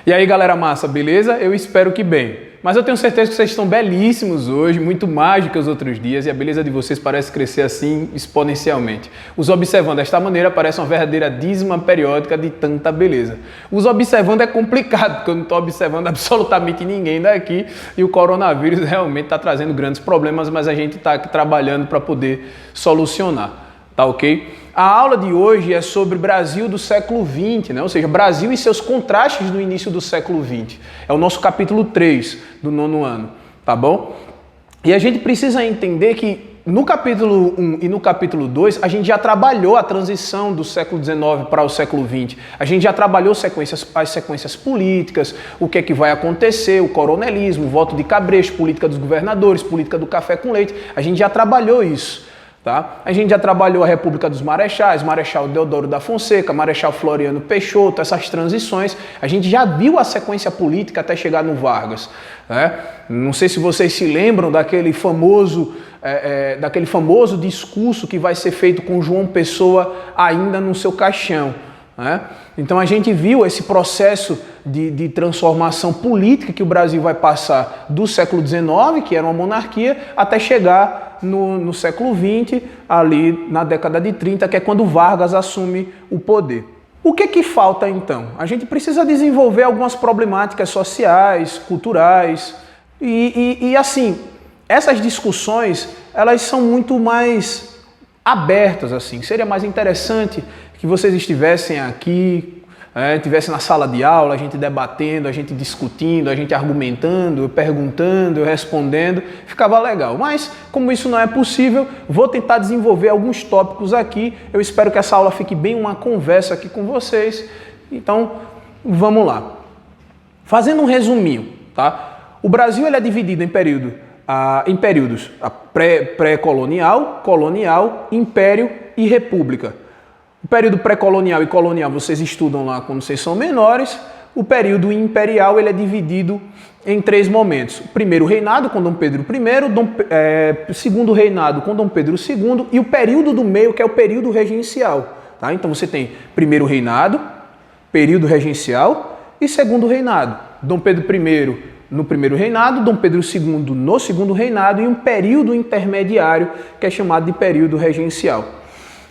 E aí galera massa, beleza? Eu espero que bem. Mas eu tenho certeza que vocês estão belíssimos hoje, muito mais do que os outros dias, e a beleza de vocês parece crescer assim exponencialmente. Os observando desta maneira parece uma verdadeira dízima periódica de tanta beleza. Os observando é complicado, porque eu não estou observando absolutamente ninguém daqui, e o coronavírus realmente está trazendo grandes problemas, mas a gente está aqui trabalhando para poder solucionar, tá ok? A aula de hoje é sobre Brasil do século XX, né? Ou seja, Brasil e seus contrastes no início do século XX. É o nosso capítulo 3 do 9º ano, tá bom? E a gente precisa entender que no capítulo 1 e no capítulo 2, a gente já trabalhou a transição do século XIX para o século XX. A gente já trabalhou as sequências políticas, o que é que vai acontecer, o coronelismo, o voto de cabresto, política dos governadores, política do café com leite. A gente já trabalhou isso. Tá? A gente já trabalhou a República dos Marechais, Marechal Deodoro da Fonseca, Marechal Floriano Peixoto, essas transições. A gente já viu a sequência política até chegar no Vargas. Né? Não sei se vocês se lembram daquele famoso discurso que vai ser feito com João Pessoa ainda no seu caixão. Né? Então a gente viu esse processo de transformação política que o Brasil vai passar do século XIX, que era uma monarquia, até chegar no século XX, ali na década de 30, que é quando Vargas assume o poder. O que falta então? A gente precisa desenvolver algumas problemáticas sociais, culturais e assim, essas discussões, elas são muito mais abertas, assim. Seria mais interessante que vocês estivessem aqui, estivessem na sala de aula, a gente debatendo, a gente discutindo, a gente argumentando, perguntando, respondendo, ficava legal. Mas, como isso não é possível, vou tentar desenvolver alguns tópicos aqui. Eu espero que essa aula fique bem uma conversa aqui com vocês. Então, vamos lá. Fazendo um resuminho, tá? O Brasil ele é dividido em períodos pré-colonial, colonial, império e república. O período pré-colonial e colonial vocês estudam lá quando vocês são menores. O período imperial ele é dividido em 3 momentos. O primeiro reinado com Dom Pedro I, segundo reinado com Dom Pedro II e o período do meio, que é o período regencial. Tá? Então você tem primeiro reinado, período regencial e segundo reinado. Dom Pedro I no primeiro reinado, Dom Pedro II no segundo reinado e um período intermediário que é chamado de período regencial.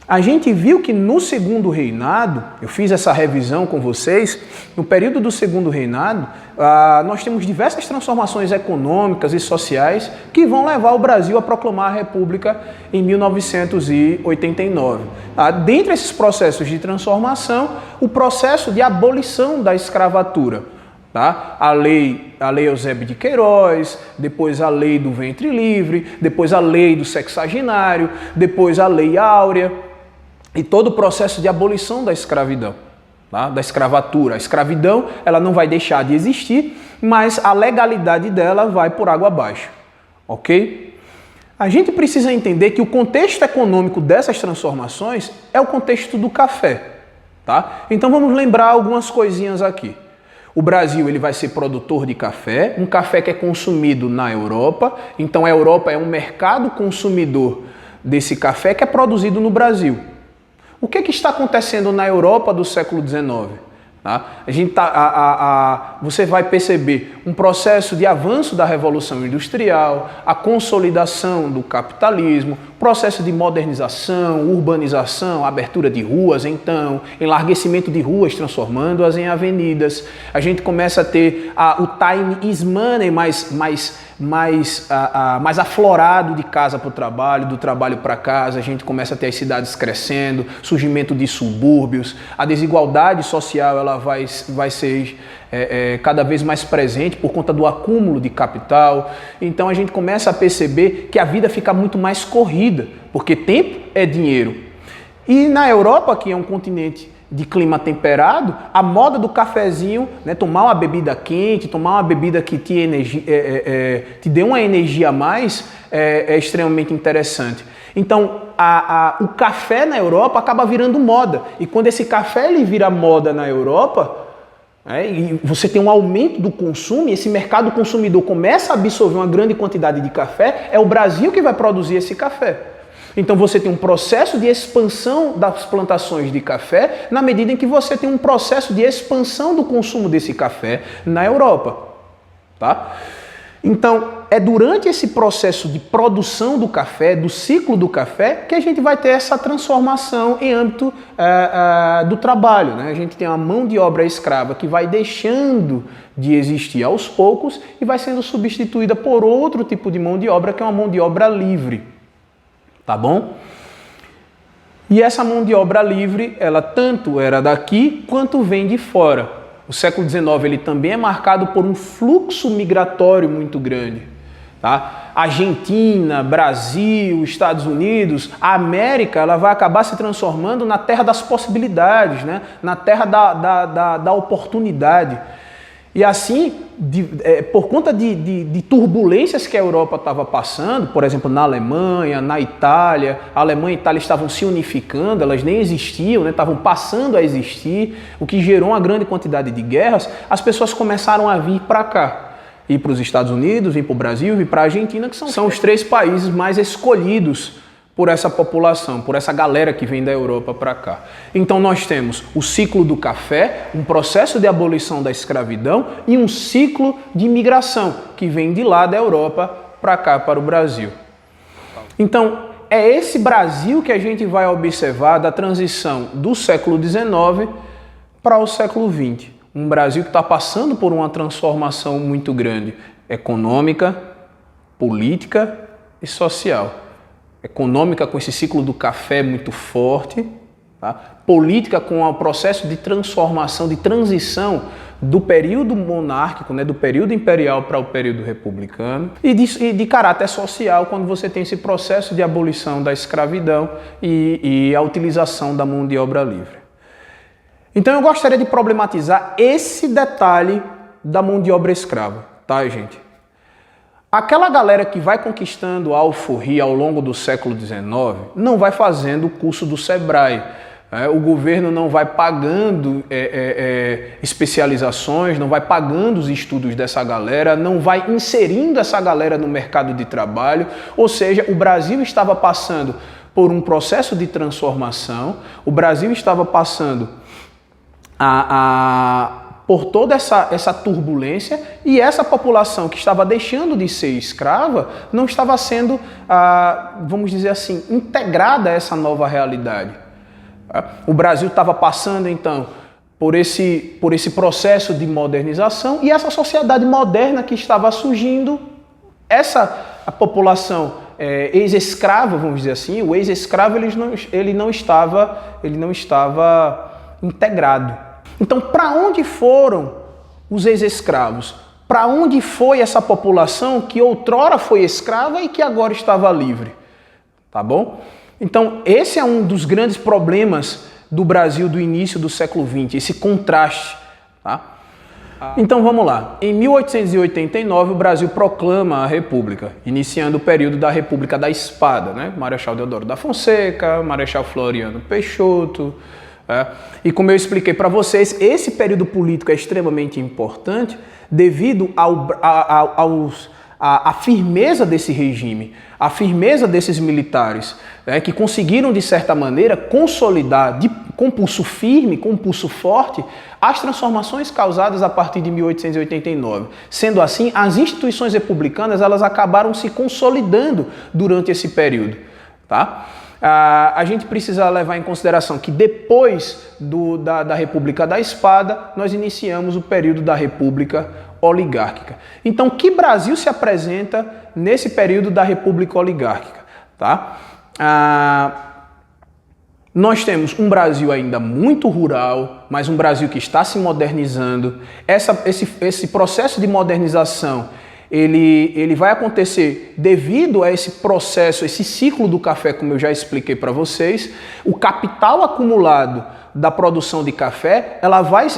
A gente viu que no segundo reinado, eu fiz essa revisão com vocês, no período do segundo reinado, nós temos diversas transformações econômicas e sociais que vão levar o Brasil a proclamar a República em 1989. Dentre esses processos de transformação, o processo de abolição da escravatura. Tá? A lei Eusébio de Queiroz, depois a lei do ventre livre, depois a lei do sexagenário, depois a lei áurea, e todo o processo de abolição da escravidão, tá? Da escravatura. A escravidão ela não vai deixar de existir, mas a legalidade dela vai por água abaixo. Ok? A gente precisa entender que o contexto econômico dessas transformações é o contexto do café. Tá? Então vamos lembrar algumas coisinhas aqui. O Brasil ele vai ser produtor de café, um café que é consumido na Europa. Então a Europa é um mercado consumidor desse café que é produzido no Brasil. O que está acontecendo na Europa do século XIX? Tá? Você vai perceber um processo de avanço da Revolução Industrial, a consolidação do capitalismo, processo de modernização, urbanização, abertura de ruas, então, enlarguecimento de ruas, transformando-as em avenidas. A gente começa a ter o time is money mais aflorado de casa para o trabalho, do trabalho para casa. A gente começa a ter as cidades crescendo, surgimento de subúrbios, a desigualdade social ela vai ser cada vez mais presente por conta do acúmulo de capital. Então a gente começa a perceber que a vida fica muito mais corrida, porque tempo é dinheiro. E na Europa, que é um continente de clima temperado, a moda do cafezinho, né, tomar uma bebida quente, tomar uma bebida que te dê uma energia a mais, é extremamente interessante. Então, o café na Europa acaba virando moda. E quando esse café ele vira moda na Europa, e você tem um aumento do consumo, e esse mercado consumidor começa a absorver uma grande quantidade de café, é o Brasil que vai produzir esse café. Então você tem um processo de expansão das plantações de café na medida em que você tem um processo de expansão do consumo desse café na Europa. Tá? Então, é durante esse processo de produção do café, do ciclo do café, que a gente vai ter essa transformação em âmbito do trabalho. Né? A gente tem uma mão de obra escrava que vai deixando de existir aos poucos e vai sendo substituída por outro tipo de mão de obra, que é uma mão de obra livre. Tá bom? E essa mão de obra livre, ela tanto era daqui quanto vem de fora. O século XIX ele também é marcado por um fluxo migratório muito grande. Tá? Argentina, Brasil, Estados Unidos, a América, ela vai acabar se transformando na terra das possibilidades, né? Na terra da oportunidade. E assim, por conta de turbulências que a Europa estava passando, por exemplo, na Alemanha, na Itália, a Alemanha e a Itália estavam se unificando, elas nem existiam, né? Estavam passando a existir, o que gerou uma grande quantidade de guerras, as pessoas começaram a vir para cá. Ir para os Estados Unidos, vir para o Brasil, vir para a Argentina, que são os 3 países mais escolhidos por essa população, por essa galera que vem da Europa para cá. Então nós temos o ciclo do café, um processo de abolição da escravidão e um ciclo de imigração que vem de lá da Europa para cá, para o Brasil. Então é esse Brasil que a gente vai observar da transição do século XIX para o século XX. Um Brasil que está passando por uma transformação muito grande, econômica, política e social. Econômica com esse ciclo do café muito forte, tá? Política com o processo de transformação, de transição do período monárquico, né, do período imperial para o período republicano, e de caráter social, quando você tem esse processo de abolição da escravidão e a utilização da mão de obra livre. Então eu gostaria de problematizar esse detalhe da mão de obra escrava, tá, gente? Aquela galera que vai conquistando a alforria ao longo do século XIX não vai fazendo o curso do Sebrae. O governo não vai pagando especializações, não vai pagando os estudos dessa galera, não vai inserindo essa galera no mercado de trabalho. Ou seja, o Brasil estava passando por um processo de transformação, o Brasil estava passando por toda essa turbulência, e essa população que estava deixando de ser escrava não estava sendo, vamos dizer assim, integrada a essa nova realidade. O Brasil estava passando, então, por esse processo de modernização, e essa sociedade moderna que estava surgindo, a população ex-escrava, vamos dizer assim, o ex-escravo ele não estava integrado. Então, para onde foram os ex-escravos? Para onde foi essa população que outrora foi escrava e que agora estava livre? Tá bom? Então, esse é um dos grandes problemas do Brasil do início do século XX, esse contraste. Tá? Então, vamos lá. Em 1889, o Brasil proclama a República, iniciando o período da República da Espada, né? Marechal Deodoro da Fonseca, Marechal Floriano Peixoto. E como eu expliquei para vocês, esse período político é extremamente importante devido à firmeza desse regime, à firmeza desses militares, que conseguiram, de certa maneira, consolidar com pulso firme, com pulso forte, as transformações causadas a partir de 1889. Sendo assim, as instituições republicanas elas acabaram se consolidando durante esse período. Tá? A gente precisa levar em consideração que depois da República da Espada, nós iniciamos o período da República Oligárquica. Então, que Brasil se apresenta nesse período da República Oligárquica? Tá? Nós temos um Brasil ainda muito rural, mas um Brasil que está se modernizando. Esse processo de modernização ele vai acontecer devido a esse processo, esse ciclo do café, como eu já expliquei para vocês. O capital acumulado da produção de café,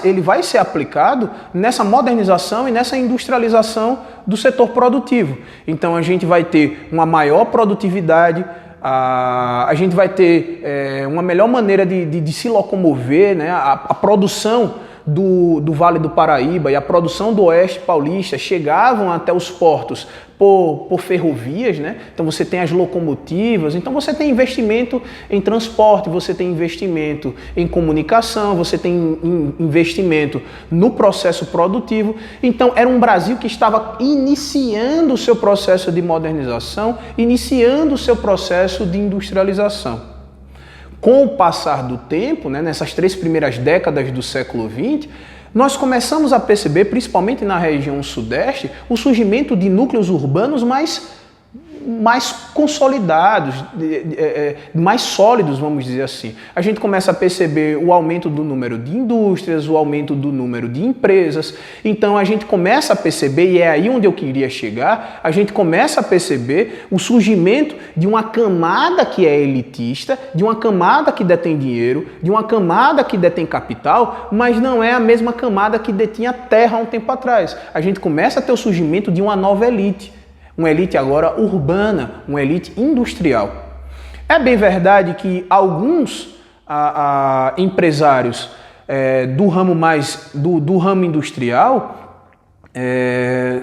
ele vai ser aplicado nessa modernização e nessa industrialização do setor produtivo. Então a gente vai ter uma maior produtividade, a gente vai ter uma melhor maneira de se locomover, né? A produção do Vale do Paraíba e a produção do Oeste Paulista chegavam até os portos por ferrovias, né? Então você tem as locomotivas, então você tem investimento em transporte, você tem investimento em comunicação, você tem investimento no processo produtivo. Então era um Brasil que estava iniciando o seu processo de modernização, iniciando o seu processo de industrialização. Com o passar do tempo, né, nessas 3 primeiras décadas do século XX, nós começamos a perceber, principalmente na região sudeste, o surgimento de núcleos urbanos mais consolidados, mais sólidos, vamos dizer assim. A gente começa a perceber o aumento do número de indústrias, o aumento do número de empresas. Então a gente começa a perceber, e é aí onde eu queria chegar, a gente começa a perceber o surgimento de uma camada que é elitista, de uma camada que detém dinheiro, de uma camada que detém capital, mas não é a mesma camada que detinha terra há um tempo atrás. A gente começa a ter o surgimento de uma nova elite. Uma elite agora urbana, uma elite industrial. É bem verdade que alguns empresários do ramo industrial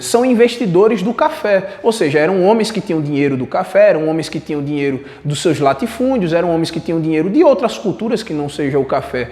são investidores do café, ou seja, eram homens que tinham dinheiro do café, eram homens que tinham dinheiro dos seus latifúndios, eram homens que tinham dinheiro de outras culturas que não seja o café,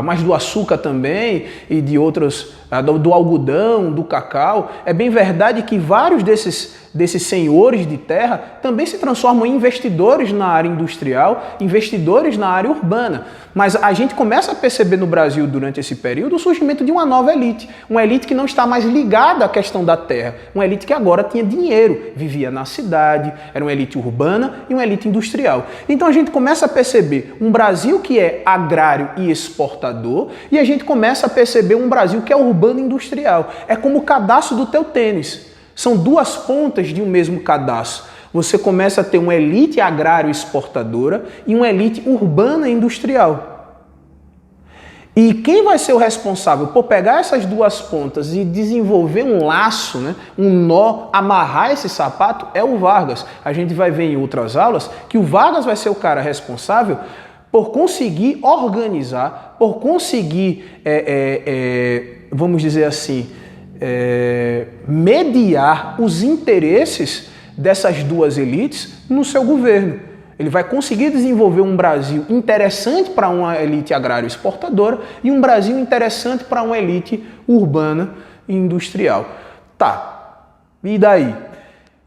mas do açúcar também e de outros, do algodão, do cacau. É bem verdade que vários desses senhores de terra também se transformam em investidores na área industrial, investidores na área urbana. Mas a gente começa a perceber no Brasil, durante esse período, o surgimento de uma nova elite. Uma elite que não está mais ligada à questão da terra. Uma elite que agora tinha dinheiro, vivia na cidade, era uma elite urbana e uma elite industrial. Então a gente começa a perceber um Brasil que é agrário e exportador, e a gente começa a perceber um Brasil que é urbano e industrial. É como o cadastro do teu tênis. São 2 pontas de um mesmo cadastro. Você começa a ter uma elite agrário exportadora e uma elite urbana e industrial. E quem vai ser o responsável por pegar essas 2 pontas e desenvolver um laço, né, um nó, amarrar esse sapato, é o Vargas. A gente vai ver em outras aulas que o Vargas vai ser o cara responsável por conseguir organizar, por conseguir, vamos dizer assim, mediar os interesses dessas 2 elites no seu governo. Ele vai conseguir desenvolver um Brasil interessante para uma elite agrário exportadora e um Brasil interessante para uma elite urbana e industrial. Tá, e daí?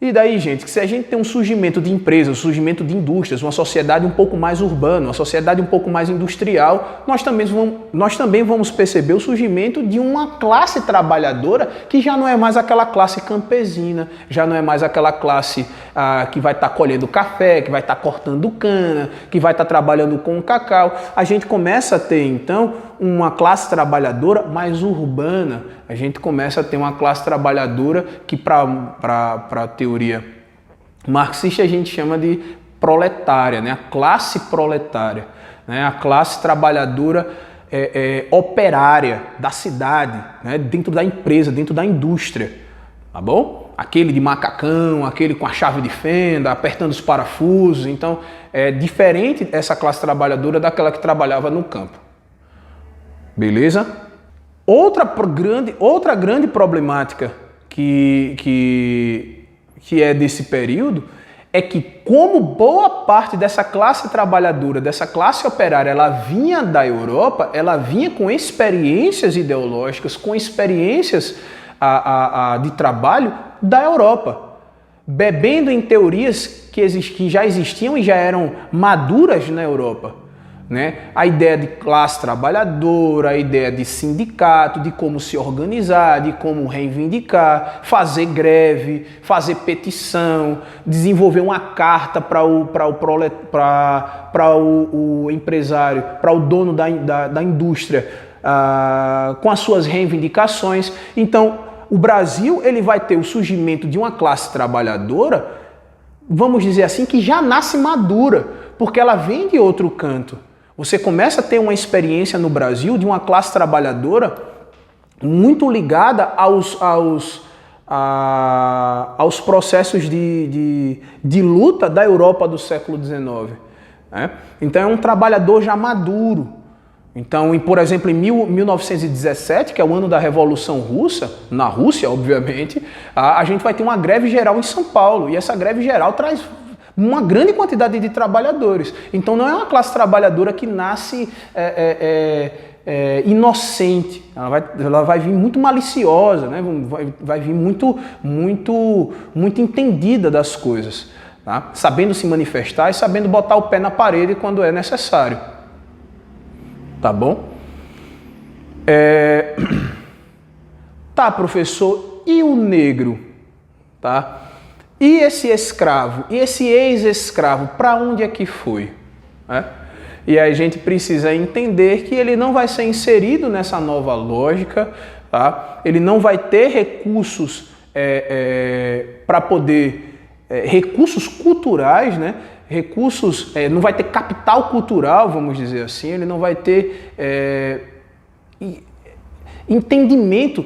E daí, gente, que se a gente tem um surgimento de empresas, um surgimento de indústrias, uma sociedade um pouco mais urbana, uma sociedade um pouco mais industrial, nós também vamos perceber o surgimento de uma classe trabalhadora que já não é mais aquela classe campesina, já não é mais aquela classe que vai estar colhendo café, que vai estar cortando cana, que vai estar trabalhando com cacau. A gente começa a ter, então, uma classe trabalhadora mais urbana. A gente começa a ter uma classe trabalhadora que, para a teoria marxista, a gente chama de proletária, né? A classe proletária, né? A classe trabalhadora operária da cidade, né? Dentro da empresa, dentro da indústria, tá bom? Aquele de macacão, aquele com a chave de fenda, apertando os parafusos. Então, é diferente essa classe trabalhadora daquela que trabalhava no campo. Beleza? Outra grande problemática que é desse período é que, como boa parte dessa classe trabalhadora, dessa classe operária, ela vinha da Europa, ela vinha com experiências ideológicas, com experiências de trabalho da Europa, bebendo em teorias que já existiam e já eram maduras na Europa. Né? A ideia de classe trabalhadora, a ideia de sindicato, de como se organizar, de como reivindicar, fazer greve, fazer petição, desenvolver uma carta para o empresário, para o dono da indústria, com as suas reivindicações. Então, o Brasil ele vai ter o surgimento de uma classe trabalhadora, vamos dizer assim, que já nasce madura, porque ela vem de outro canto. Você começa a ter uma experiência no Brasil de uma classe trabalhadora muito ligada aos processos de luta da Europa do século XIX. Né? Então é um trabalhador já maduro, Então, por exemplo, em 1917, que é o ano da Revolução Russa, na Rússia, obviamente, a gente vai ter uma greve geral em São Paulo. E essa greve geral traz uma grande quantidade de trabalhadores. Então, não é uma classe trabalhadora que nasce inocente. Ela vai vir muito maliciosa, né? Vai vir muito entendida das coisas, tá? Sabendo se manifestar e sabendo botar o pé na parede quando é necessário. Tá bom? Tá, professor, e o negro? Tá? E esse escravo? E esse ex-escravo? Para onde é que foi? E aí a gente precisa entender que ele não vai ser inserido nessa nova lógica, tá? Ele não vai ter recursos para poder... recursos culturais, né? Recursos, não vai ter capital cultural, vamos dizer assim, ele não vai ter entendimento,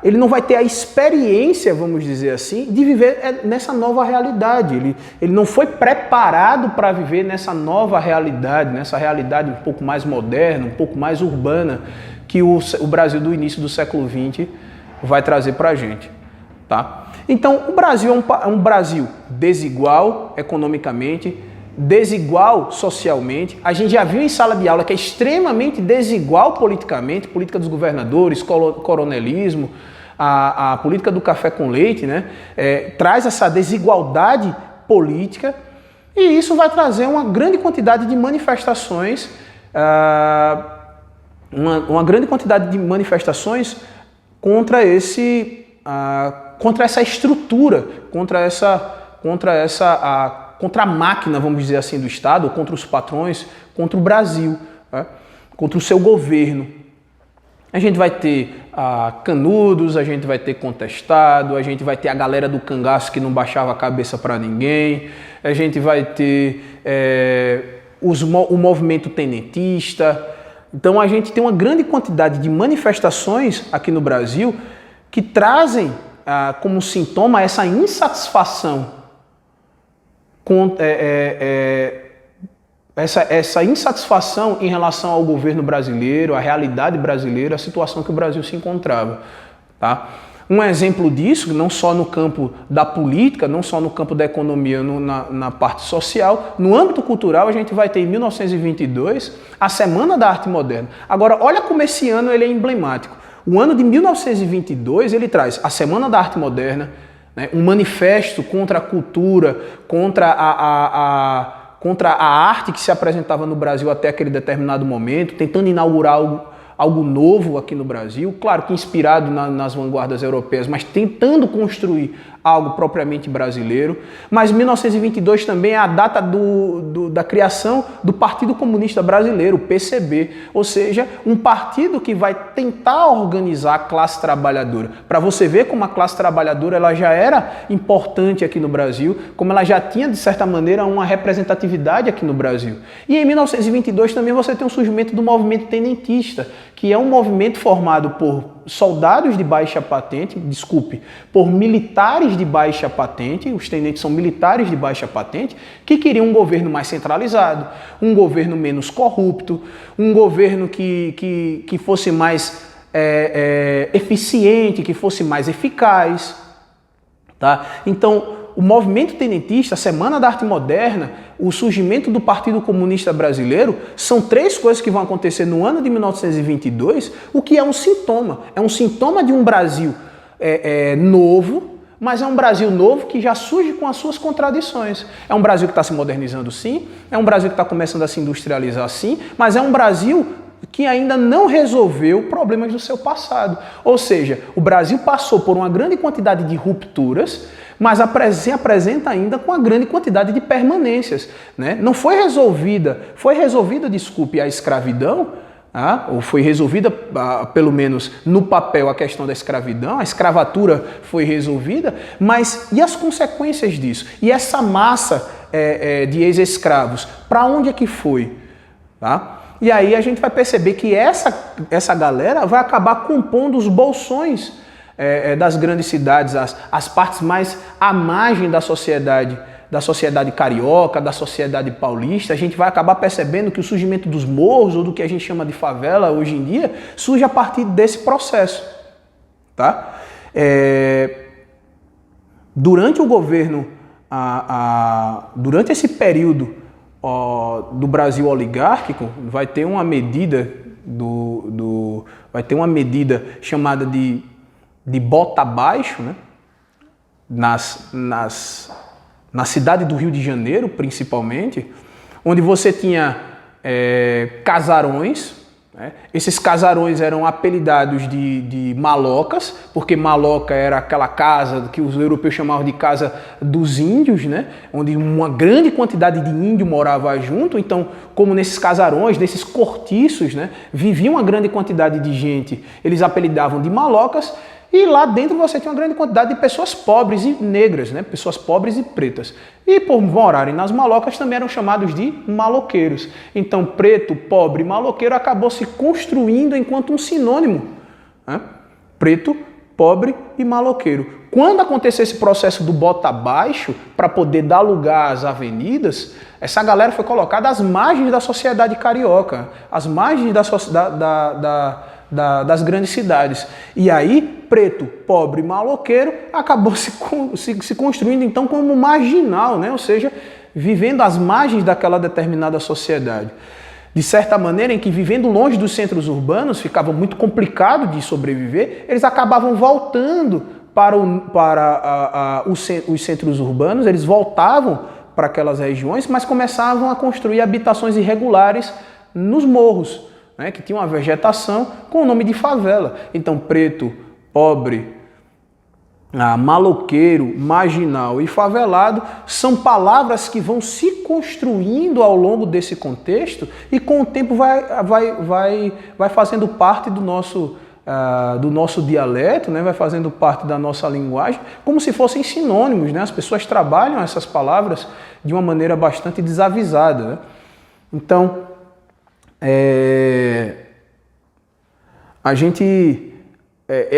ele não vai ter a experiência, vamos dizer assim, de viver nessa nova realidade. Ele não foi preparado para viver nessa nova realidade, nessa realidade um pouco mais moderna, um pouco mais urbana, que o Brasil do início do século XX vai trazer para a gente, tá? Então, o Brasil é um Brasil desigual economicamente, desigual socialmente. A gente já viu em sala de aula que é extremamente desigual politicamente, política dos governadores, coronelismo, a política do café com leite, né? Traz essa desigualdade política e isso vai trazer uma grande quantidade de manifestações, contra essa estrutura, contra a máquina, vamos dizer assim, do Estado, contra os patrões, contra o Brasil, né? Contra o seu governo. A gente vai ter canudos, a gente vai ter contestado, a gente vai ter a galera do cangaço que não baixava a cabeça para ninguém, a gente vai ter o movimento tenentista. Então a gente tem uma grande quantidade de manifestações aqui no Brasil que trazem como sintoma essa insatisfação, essa insatisfação em relação ao governo brasileiro, à realidade brasileira, a situação que o Brasil se encontrava, tá? Um exemplo disso, não só no campo da política, não só no campo da economia, na parte social, no âmbito cultural a gente vai ter em 1922 a Semana da Arte Moderna. Agora, olha como esse ano ele é emblemático. O ano de 1922 ele traz a Semana da Arte Moderna, né, um manifesto contra a cultura, contra a arte que se apresentava no Brasil até aquele determinado momento, tentando inaugurar algo novo aqui no Brasil, claro que inspirado nas vanguardas europeias, mas tentando construir algo propriamente brasileiro. Mas 1922 também é a data da criação do Partido Comunista Brasileiro, o PCB, ou seja, um partido que vai tentar organizar a classe trabalhadora. Para você ver como a classe trabalhadora ela já era importante aqui no Brasil, como ela já tinha, de certa maneira, uma representatividade aqui no Brasil. E em 1922 também você tem o surgimento do movimento tenentista, que é um movimento formado por soldados de baixa patente, por militares de baixa patente, os tenentes são militares de baixa patente, que queriam um governo mais centralizado, um governo menos corrupto, um governo que fosse mais eficiente, que fosse mais eficaz, tá? Então, o movimento tenentista, a Semana da Arte Moderna, o surgimento do Partido Comunista Brasileiro, são três coisas que vão acontecer no ano de 1922, o que é um sintoma. É um sintoma de um Brasil novo, mas é um Brasil novo que já surge com as suas contradições. É um Brasil que está se modernizando, sim, é um Brasil que está começando a se industrializar, sim, mas é um Brasil que ainda não resolveu problemas do seu passado. Ou seja, o Brasil passou por uma grande quantidade de rupturas, mas se apresenta ainda com uma grande quantidade de permanências, né? Não foi resolvida, desculpe, a escravidão, ou foi resolvida, pelo menos no papel, a questão da escravidão, a escravatura foi resolvida, mas e as consequências disso? E essa massa de ex-escravos, para onde é que foi? Tá? E aí a gente vai perceber que essa galera vai acabar compondo os bolsões das grandes cidades, as partes mais à margem da sociedade da sociedade carioca, da sociedade paulista, a gente vai acabar percebendo que o surgimento dos morros, ou do que a gente chama de favela hoje em dia, surge a partir desse processo. Tá? Durante o governo, durante esse período do Brasil oligárquico, vai ter uma medida vai ter uma medida chamada de bota abaixo, né? Na cidade do Rio de Janeiro, principalmente, onde você tinha casarões. Né? Esses casarões eram apelidados de malocas, porque maloca era aquela casa que os europeus chamavam de casa dos índios, né? Onde uma grande quantidade de índio morava junto. Então, como nesses casarões, nesses cortiços, né, vivia uma grande quantidade de gente, eles apelidavam de malocas. E lá dentro você tinha uma grande quantidade de pessoas pobres e negras, né? Pessoas pobres e pretas. E por morarem nas malocas também eram chamados de maloqueiros. Então preto, pobre e maloqueiro acabou se construindo enquanto um sinônimo. Né? Preto, pobre e maloqueiro. Quando aconteceu esse processo do bota abaixo, para poder dar lugar às avenidas, essa galera foi colocada às margens da sociedade carioca, às margens das grandes cidades. E aí, preto, pobre e maloqueiro acabou se construindo então como marginal, né? Ou seja, vivendo às margens daquela determinada sociedade. De certa maneira, em que vivendo longe dos centros urbanos ficava muito complicado de sobreviver, eles acabavam voltando para os centros urbanos, eles voltavam para aquelas regiões, mas começavam a construir habitações irregulares nos morros, né, que tinha uma vegetação com o nome de favela. Então, preto, pobre, maloqueiro, marginal e favelado são palavras que vão se construindo ao longo desse contexto e com o tempo vai fazendo parte do nosso dialeto, né, vai fazendo parte da nossa linguagem, como se fossem sinônimos. Né? As pessoas trabalham essas palavras de uma maneira bastante desavisada. Né? Então,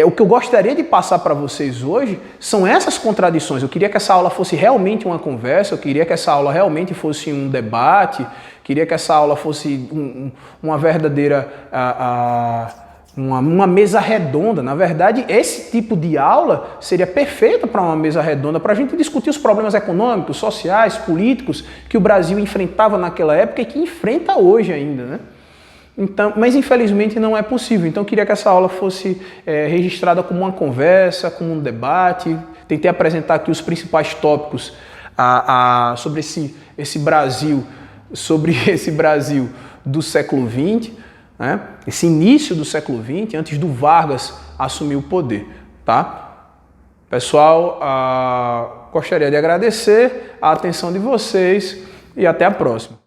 o que eu gostaria de passar para vocês hoje são essas contradições. Eu queria que essa aula fosse realmente uma conversa, eu queria que essa aula realmente fosse um debate, queria que essa aula fosse uma verdadeira uma mesa redonda. Na verdade, esse tipo de aula seria perfeita para uma mesa redonda, para a gente discutir os problemas econômicos, sociais, políticos que o Brasil enfrentava naquela época e que enfrenta hoje ainda, né? Então, mas infelizmente não é possível. Então eu queria que essa aula fosse registrada como uma conversa, como um debate. Tentei apresentar aqui os principais tópicos sobre esse Brasil, do século XX, né? Esse início do século XX, antes do Vargas assumir o poder. Tá? Pessoal, gostaria de agradecer a atenção de vocês e até a próxima.